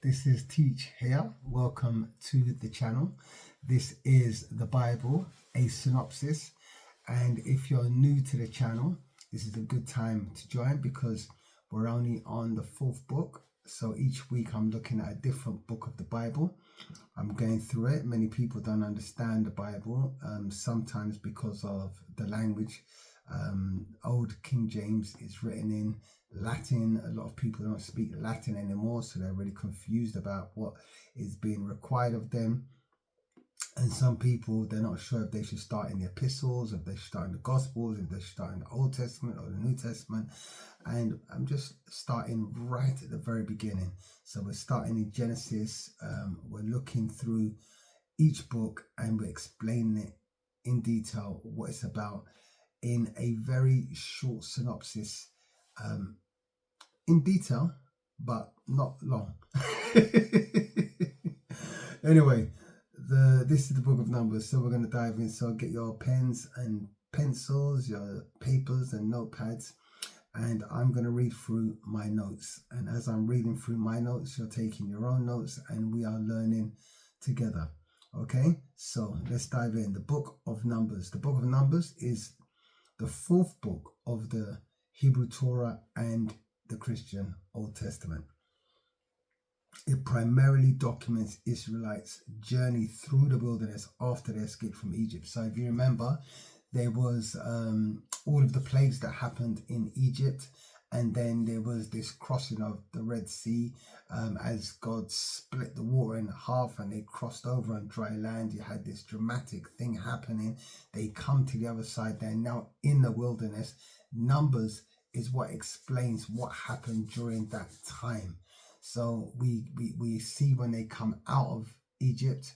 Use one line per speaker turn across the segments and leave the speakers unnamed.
This is Teach here. Welcome to the channel. This is the Bible, a synopsis. And if you're new to the channel, this is a good time to join because we're only on the fourth book. So each week I'm looking at a different book of the Bible. I'm going through it. Many people don't understand the Bible, sometimes because of the language. Old King James is written in Latin. A lot of people don't speak Latin anymore, so they're really confused about what is being required of them. And some people, they're not sure if they should start in the epistles, if they should start in the Gospels, if they should start in the Old Testament or the New Testament. And I'm just starting right at the very beginning. So we're starting in Genesis. We're looking through each book and we're explaining it in detail, what it's about, in a very short synopsis, in detail, but not long. Anyway, this is the book of Numbers, so we're going to dive in. So get your pens and pencils, your papers and notepads, and I'm going to read through my notes. And as I'm reading through my notes, you're taking your own notes and we are learning together. Okay, so let's dive in. The book of Numbers. The book of Numbers is the fourth book of the Hebrew Torah and the Christian Old Testament. It primarily documents Israelites' journey through the wilderness after their escape from Egypt. So if you remember, there was all of the plagues that happened in Egypt, and then there was this crossing of the Red Sea as God split the water in half and they crossed over on dry land. You had this dramatic thing happening. They come to the other side. They're now in the wilderness. Numbers is what explains what happened during that time. So we see when they come out of Egypt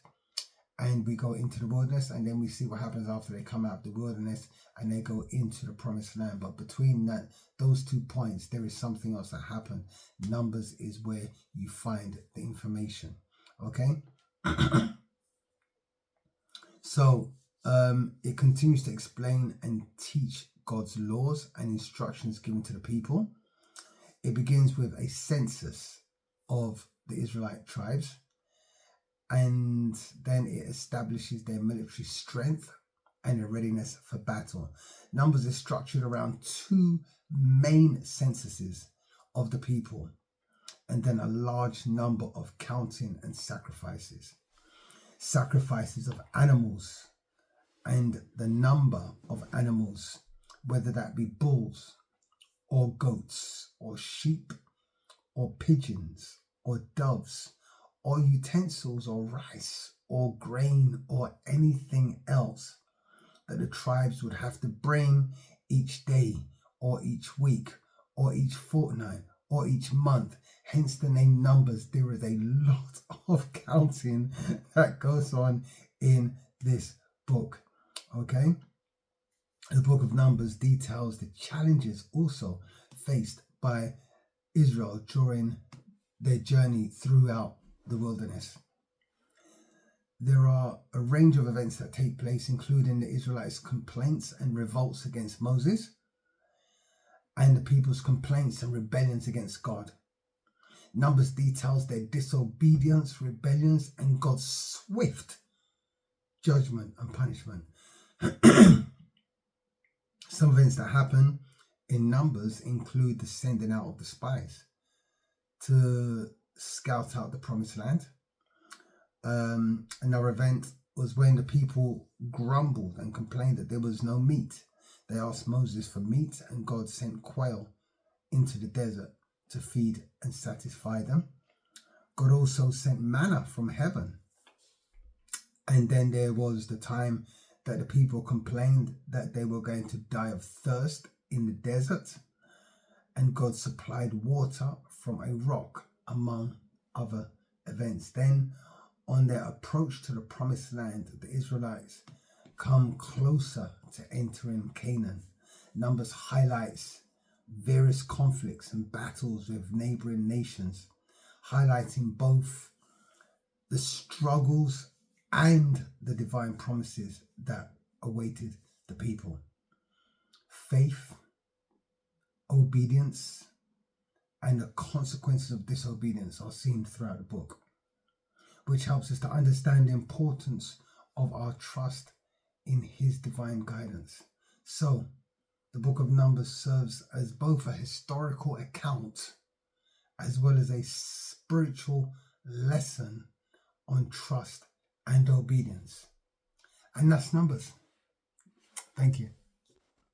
and we go into the wilderness, and then we see what happens after they come out of the wilderness and they go into the promised land. But between those 2 points, there is something else that happened. Numbers is where you find the information. Okay. So it continues to explain and teach God's laws and instructions given to the people. It begins with a census of the Israelite tribes, and then it establishes their military strength and their readiness for battle. Numbers is structured around two main censuses of the people, and then a large number of counting and sacrifices. Sacrifices of animals, and the number of animals, whether that be bulls or goats or sheep or pigeons or doves or utensils or rice or grain or anything else that the tribes would have to bring each day or each week or each fortnight or each month. Hence the name Numbers. There is a lot of counting that goes on in this book. Okay, the book of Numbers details the challenges also faced by Israel during their journey throughout the wilderness. There are a range of events that take place, including the Israelites' complaints and revolts against Moses, and the people's complaints and rebellions against God. Numbers details their disobedience, rebellions, and God's swift judgment and punishment. Some events that happen in Numbers include the sending out of the spies to scout out the promised land. Another event was when the people grumbled and complained that there was no meat. They asked Moses for meat, and God sent quail into the desert to feed and satisfy them. God also sent manna from heaven. And then there was the time that the people complained that they were going to die of thirst in the desert, and God supplied water from a rock, among other events. Then on their approach to the promised land, the Israelites come closer to entering Canaan. Numbers highlights various conflicts and battles with neighboring nations, highlighting both the struggles and the divine promises that awaited the people. Faith, obedience, and the consequences of disobedience are seen throughout the book, which helps us to understand the importance of our trust in his divine guidance. So, the book of Numbers serves as both a historical account as well as a spiritual lesson on trust and obedience. And that's Numbers. Thank you.